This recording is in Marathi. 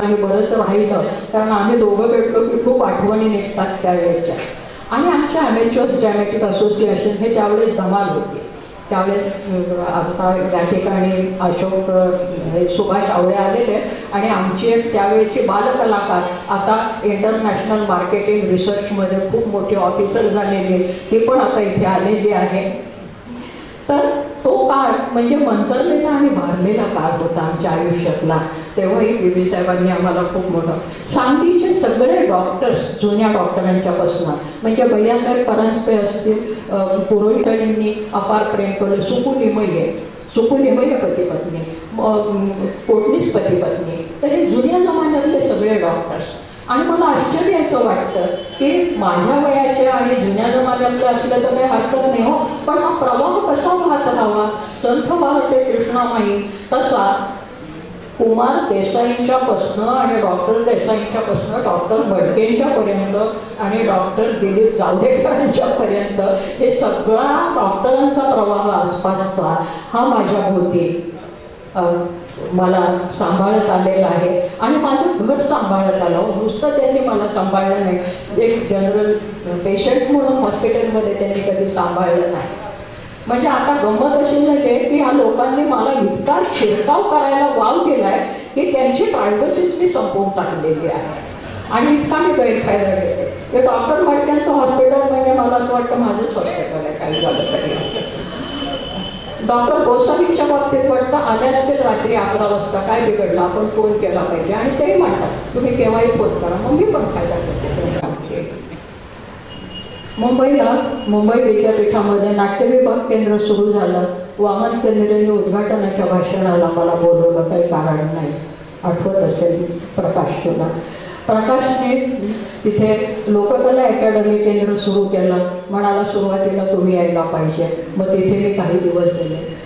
आणि बरंच राहिलं, कारण आम्ही दोघं भेटलो की खूप आठवणी निघतात त्यावेळेच्या. आणि आमच्या ॲमेच्युअर्स ड्रॅमॅटिक असोसिएशन हे त्यावेळेस धमाल होते. त्यावेळेस आता या ठिकाणी अशोक सुभाष आवळे आलेले आणि आमची एक त्यावेळेची बालकलाकार आता इंटरनॅशनल मार्केटिंग रिसर्चमध्ये खूप मोठी ऑफिसर झालेली, ती पण आता इथे आलेली आहे. तर तो काळ म्हणजे मंतरलेला आणि भारलेला काळ होता आमच्या आयुष्यातला. तेव्हाही बीबी साहेबांनी आम्हाला खूप मोठं सांगलीचे सगळे डॉक्टर्स, जुन्या डॉक्टरांच्यापासून म्हणजे भैयासाहेब परांजपे असतील, पुरोहितांनी अपार प्रेम केलं, सुकू लिमये पती-पत्नी, पोटणीस पती-पत्नी, तर हे जुन्या जमान्यातले सगळे डॉक्टर्स. आणि मला आश्चर्याचं वाटतं की माझ्या वयाचे आणि जुन्या जमान्यातले असलं तर काही हरकत नाही हो, पण हा प्रवाह कसा वाहत राहावा, संथ वाहते कृष्णामाई, तसा कुमार देसाईंच्यापासनं आणि डॉक्टर देसाईंच्यापासनं डॉक्टर भडकेंच्यापर्यंत आणि डॉक्टर दिलीप जावडेकरांच्यापर्यंत हे सगळा डॉक्टरांचा प्रवाह आसपासचा हा माझ्या भोवती मला सांभाळत आलेला आहे. आणि माझं घर सांभाळत आलं, नुसतं त्यांनी मला सांभाळलं नाही, एक जनरल पेशंट म्हणून हॉस्पिटलमध्ये त्यांनी कधी सांभाळलं नाही. म्हणजे आता गंमत अशी म्हणजे की ह्या लोकांनी मला इतका शिरकाव करायला वाव केलाय की त्यांची प्रायव्हसीच मी संपवून टाकलेली आहे. आणि इतका मी गैरफायदा घेते. ते डॉक्टर भटक्यांचं हॉस्पिटल म्हणजे मला असं वाटतं माझंच हॉस्पिटल आहे, काही झालं तरी असं. डॉक्टर गोसावींच्या बाबतीत वाटतं आले असतील रात्री 11 वाजता, काय बिघडलं, आपण फोन केला पाहिजे, आणि तेही म्हणतात तुम्ही केव्हाही फोन करा. मग मी पण फायदा करते. मुंबईला मुंबई विद्यापीठामध्ये नाट्य विभाग केंद्र सुरू झालं. वामन केंद्रेने उद्घाटनाच्या भाषणाला मला बोलवलं, काही कारण नाही, आठवत असेल प्रकाशला. प्रकाशने तिथे लोककला अकॅडमी केंद्र सुरू केलं, म्हणाला सुरुवातीला तुम्ही यायला पाहिजे. मग तिथे मी काही दिवस गेले.